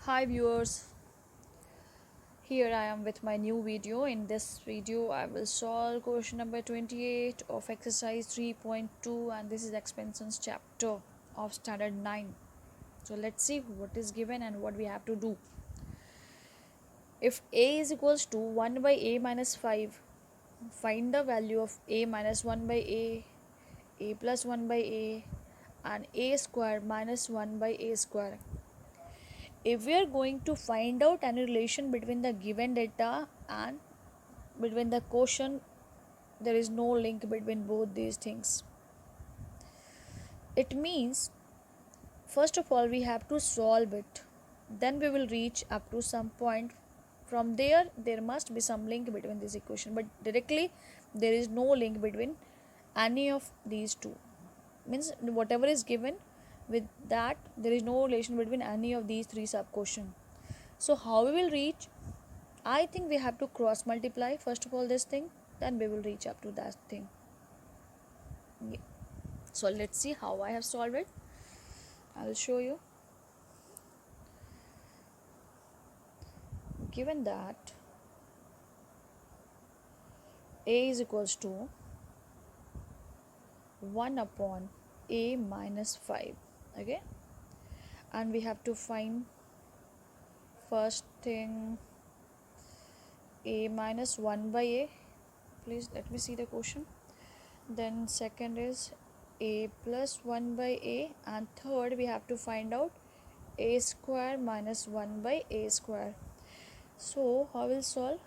Hi viewers, here I am with my new video. In this video I will solve question number 28 of exercise 3.2 and this is expansions chapter of standard 9. So let's see what is given and what we have to do. If a is equals to 1 by a minus 5, find the value of a minus 1 by a plus 1 by a and a square minus 1 by a square. If we are going to find out any relation between the given data and between the quotient, there is no link between both these things. It means first of all we have to solve it, then we will reach up to some point. From there must be some link between this equation, but directly there is no link between any of these two. Means whatever is given, with that there is no relation between any of these three sub quotient. So how we will reach? I think we have to cross multiply first of all this thing, then we will reach up to that thing. Yeah. So let's see how I have solved it. I will show you. Given that a is equals to 1 upon a minus 5, okay, and we have to find first thing a minus 1 by a. Please let me see the question. Then second is a plus 1 by a, and third we have to find out a square minus 1 by a square. So how will solve?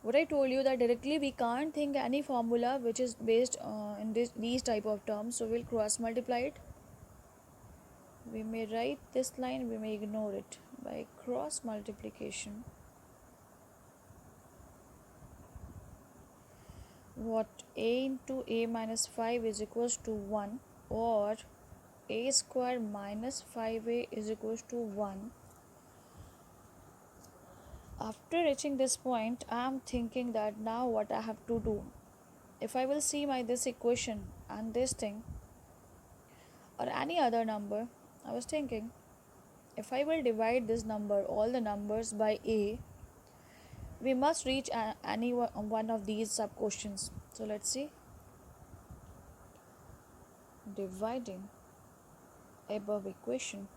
What I told you that directly we can't think any formula which is based in these type of terms, so we'll cross multiply it. We may write this line, we may ignore it. By cross multiplication, what a into a minus 5 is equals to 1, or a square minus 5a is equals to 1. After reaching this point, I am thinking that now what I have to do. If I will see my this equation and this thing or any other number, I was thinking if I will divide this number, all the numbers by a, we must reach any one of these sub questions. So let's see. Dividing above equation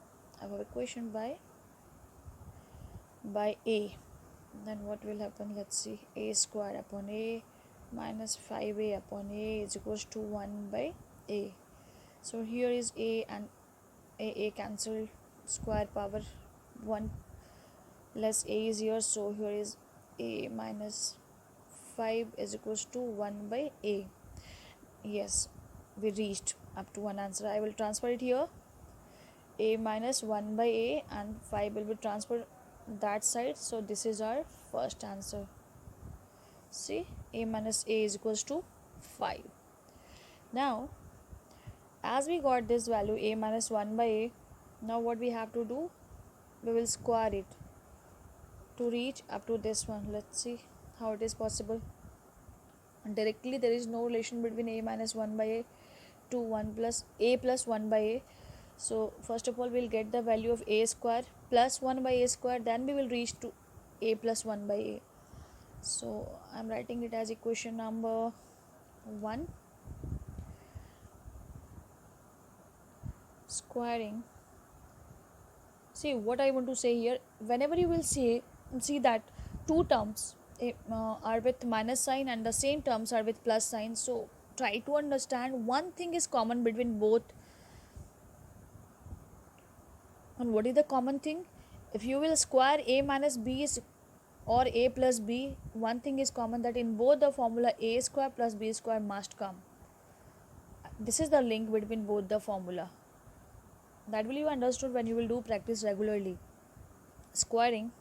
by a, then what will happen? Let's see. A square upon a minus 5a upon a is equals to 1 by a. So here is a and a cancelled, square power 1 less a is here, so here is a minus 5 is equals to 1 by a. Yes, we reached up to one answer. I will transfer it here. A minus 1 by a and 5 will be transferred that side, so this is our first answer. See, a minus a is equals to 5. Now as we got this value a minus 1 by a, now what we have to do, we will square it to reach up to this one. Let's see how it is possible. Directly there is no relation between a minus 1 by a to 1 plus a plus 1 by a. So first of all we'll get the value of a square plus 1 by a square, then we will reach to a plus 1 by a. So I'm writing it as equation number 1. Squaring. See what I want to say here. Whenever you will see that two terms are with minus sign and the same terms are with plus sign, so try to understand one thing is common between both. And what is the common thing? If you will square a minus b is or a plus b, one thing is common, that in both the formula a square plus b square must come. This is the link between both the formula. That will you understood when you will do practice regularly. Squaring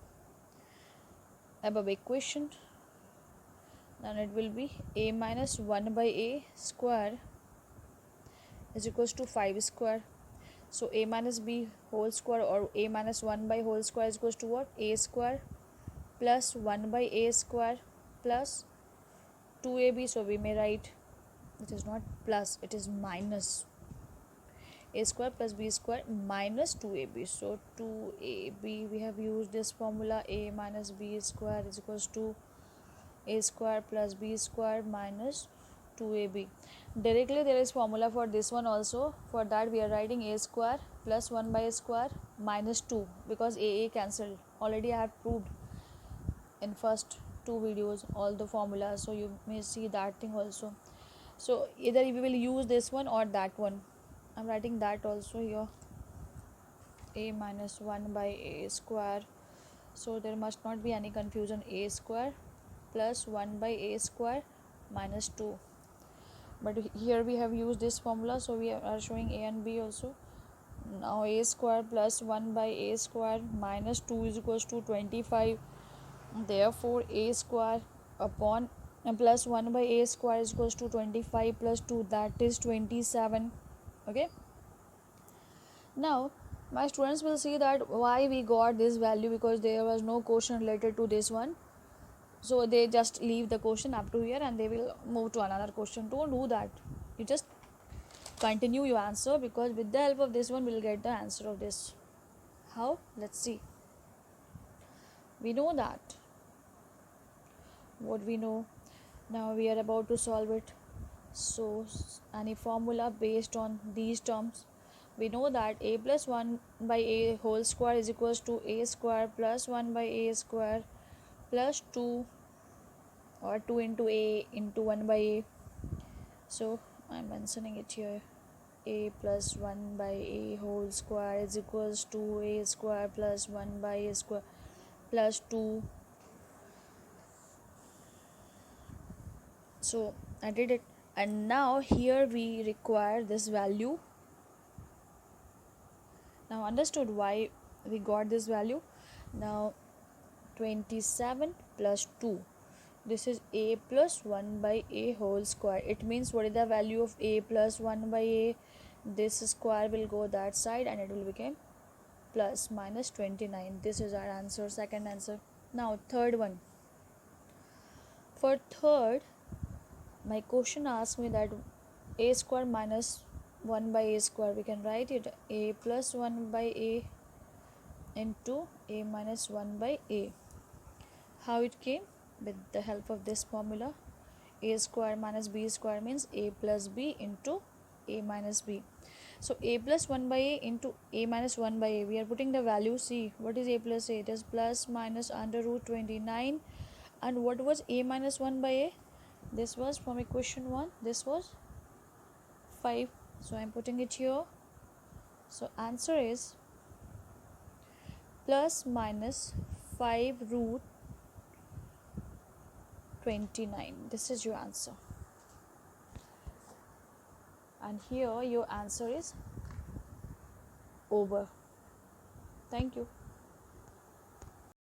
above equation, then it will be a minus 1 by a square is equals to 5 square. So a minus b whole square or a minus 1 by whole square is equals to what? A square plus 1 by a square plus 2ab. So we may write, it is not plus, it is minus. a square plus b square minus 2ab. So 2ab, we have used this formula, a minus b square is equals to a square plus b square minus 2ab. Directly there is formula for this one also. For that we are writing a square plus 1 by a square minus 2, because a cancelled. Already I have proved in first two videos all the formulas, so you may see that thing also. So either we will use this one or that one. I'm writing that also here, a minus 1 by a square, so there must not be any confusion. A square plus 1 by a square minus 2, but here we have used this formula, so we are showing a and b also. Now a square plus 1 by a square minus 2 is equals to 25. Therefore a square upon plus 1 by a square is equals to 25 plus 2, that is 27. Okay, now my students will see that why we got this value, because there was no question related to this one, so they just leave the question up to here and they will move to another question. Don't do that, you just continue your answer, because with the help of this one we'll get the answer of this. How? Let's see. We know that what we know. Now we are about to solve it. So any formula based on these terms, we know that a plus 1 by a whole square is equals to a square plus 1 by a square plus 2, or 2 into a into 1 by a. So I'm mentioning it here, a plus 1 by a whole square is equals to a square plus 1 by a square plus 2. So I did it, and now here we require this value. Now understood why we got this value. Now 27 plus 2, this is a plus 1 by a whole square. It means what is the value of a plus 1 by a? This square will go that side and it will become plus minus 29. This is our answer, second answer. Now third one. For third, my question asks me that a square minus 1 by a square, we can write it a plus 1 by a into a minus 1 by a. How it came? With the help of this formula, a square minus b square means a plus b into a minus b. So a plus 1 by a into a minus 1 by a, we are putting the value. See what is a plus a? It is plus minus under root 29. And what was a minus 1 by a? This was from equation 1, this was 5, so I am putting it here. So answer is plus minus 5 root 29. This is your answer, and here your answer is over. Thank you.